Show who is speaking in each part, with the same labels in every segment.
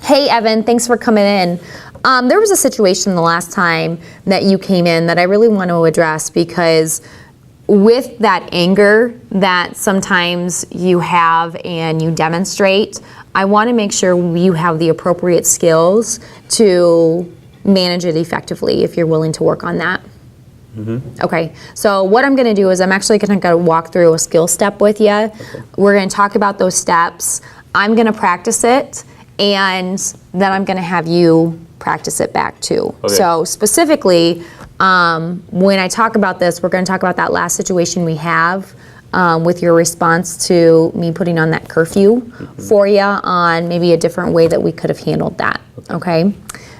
Speaker 1: Hey, Evan, thanks for coming in. There was a situation the last time that you came in that I really want to address, because with that anger that sometimes you have and you demonstrate, I want to make sure you have the appropriate skills to manage it effectively if you're willing to work on that. Mm-hmm. Okay, so what I'm going to do is I'm actually going to walk through a skill step with you. Okay. We're going to talk about those steps. I'm going to practice it, and then I'm going to have you practice it back too. Okay. So specifically, when I talk about this, we're going to talk about that last situation we have with your response to me putting on that curfew for you on maybe a different way that we could have handled that. Okay?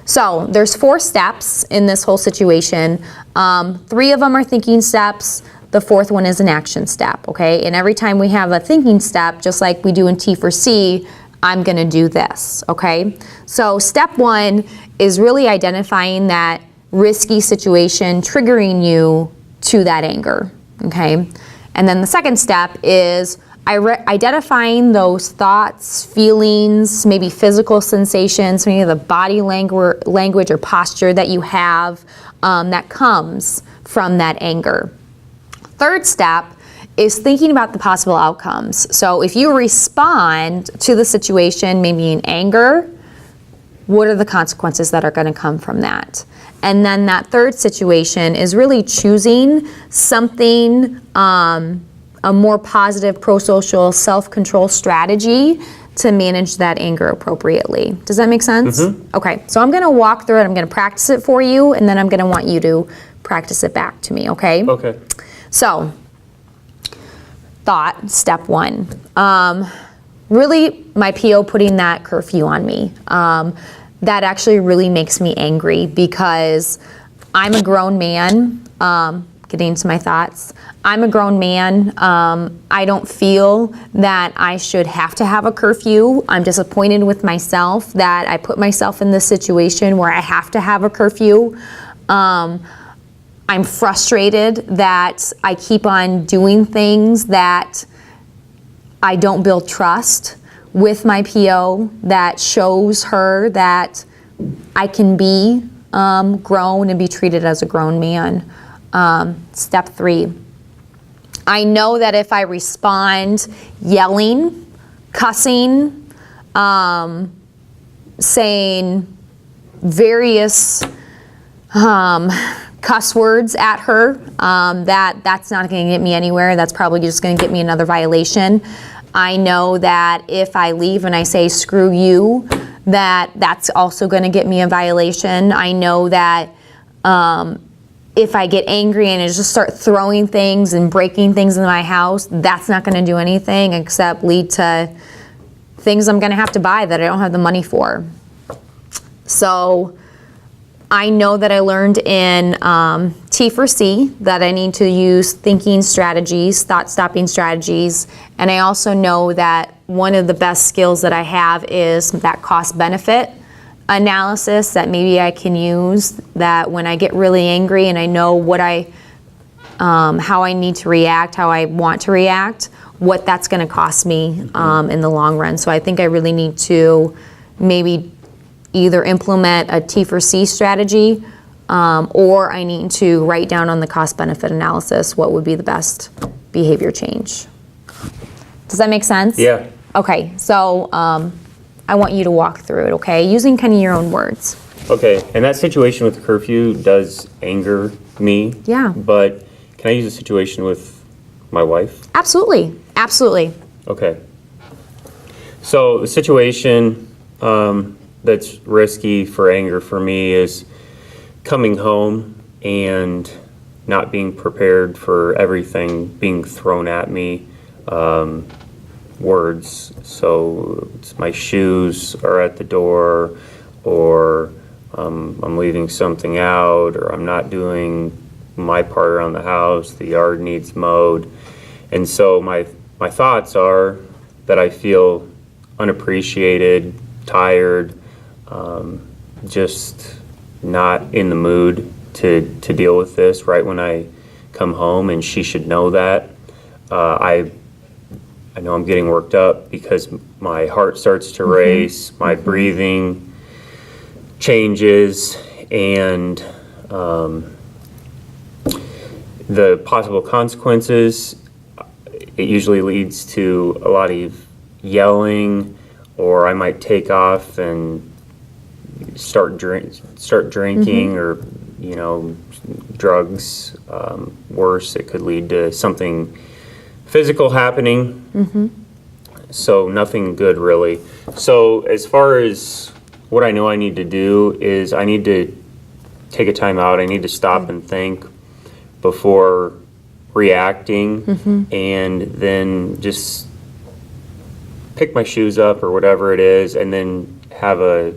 Speaker 1: So there's 4 steps in this whole situation. 3 of them are thinking steps. The 4th one is an action step. Okay? And every time we have a thinking step, just like we do in T for C, I'm going to do this. Okay? So step 1 is really identifying that risky situation triggering you to that anger. Okay? And then the second step is identifying those thoughts, feelings, maybe physical sensations, maybe the body language or posture that you have that comes from that anger. Third step is thinking about the possible outcomes. So if you respond to the situation, maybe in anger, what are the consequences that are going to come from that? And then that third situation is really choosing something, a more positive, pro-social, self-control strategy to manage that anger appropriately. Does that make sense? Mm-hmm. Okay, so I'm going to walk through it. I'm going to practice it for you, and then I'm going to want you to practice it back to me, okay?
Speaker 2: Okay.
Speaker 1: So, thought, step 1. Really, my PO putting that curfew on me. That actually really makes me angry, because I'm a grown man. Getting into my thoughts. I'm a grown man. I don't feel that I should have to have a curfew. I'm disappointed with myself that I put myself in this situation where I have to have a curfew. I'm frustrated that I keep on doing things that I don't build trust with my PO that shows her that I can be grown and be treated as a grown man. Step 3. I know that if I respond yelling, cussing, saying various cuss words at her, that's not going to get me anywhere. That's probably just going to get me another violation. I know that if I leave and I say screw you, that's also going to get me a violation. I know that if I get angry and I just start throwing things and breaking things in my house, that's not going to do anything except lead to things I'm going to have to buy that I don't have the money for. So I know that I learned in T for C that I need to use thinking strategies, thought-stopping strategies, and I also know that one of the best skills that I have is that cost-benefit analysis that maybe I can use, that when I get really angry and I know what how I need to react, how I want to react, what that's going to cost me in the long run. So I think I really need to maybe either implement a T for C strategy or I need to write down on the cost-benefit analysis what would be the best behavior change. Does that make sense?
Speaker 2: Yeah.
Speaker 1: Okay, so I want you to walk through it, okay? Using kind of your own words.
Speaker 2: Okay, and that situation with the curfew does anger me.
Speaker 1: Yeah.
Speaker 2: But can I use a situation with my wife?
Speaker 1: Absolutely, absolutely.
Speaker 2: Okay. So the situation that's risky for anger for me is coming home and not being prepared for everything being thrown at me. Words. So it's my shoes are at the door, or I'm leaving something out, or I'm not doing my part around the house, the yard needs mowed. And so my thoughts are that I feel unappreciated, tired, just not in the mood to deal with this right when I come home, and she should know that. I I know I'm getting worked up because my heart starts to race, my breathing changes, and the possible consequences, it usually leads to a lot of yelling, or I might take off and start drinking, or drugs. Worse, it could lead to something physical happening. So nothing good really. So as far as what I know I need to do is I need to take a time out. I need to stop and think before reacting, and then just pick my shoes up or whatever it is, and then have a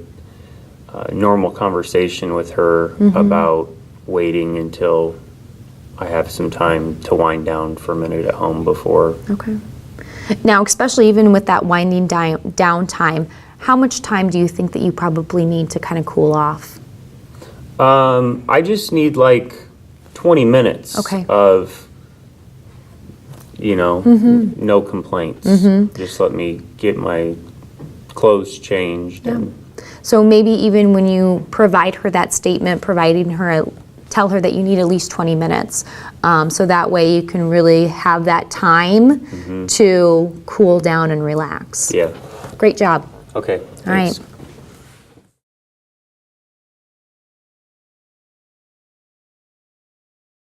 Speaker 2: normal conversation with her about waiting until I have some time to wind down for a minute at home before.
Speaker 1: Okay. Now, especially even with that winding down time, how much time do you think that you probably need to kind of cool off?
Speaker 2: I just need like 20 minutes
Speaker 1: Okay.
Speaker 2: of, no complaints. Just let me get my clothes changed. And
Speaker 1: So maybe even when you provide her that statement, tell her that you need at least 20 minutes. So that way you can really have that time to cool down and relax.
Speaker 2: yeah.
Speaker 1: Great job.
Speaker 2: Okay.
Speaker 1: All right.
Speaker 2: Thanks.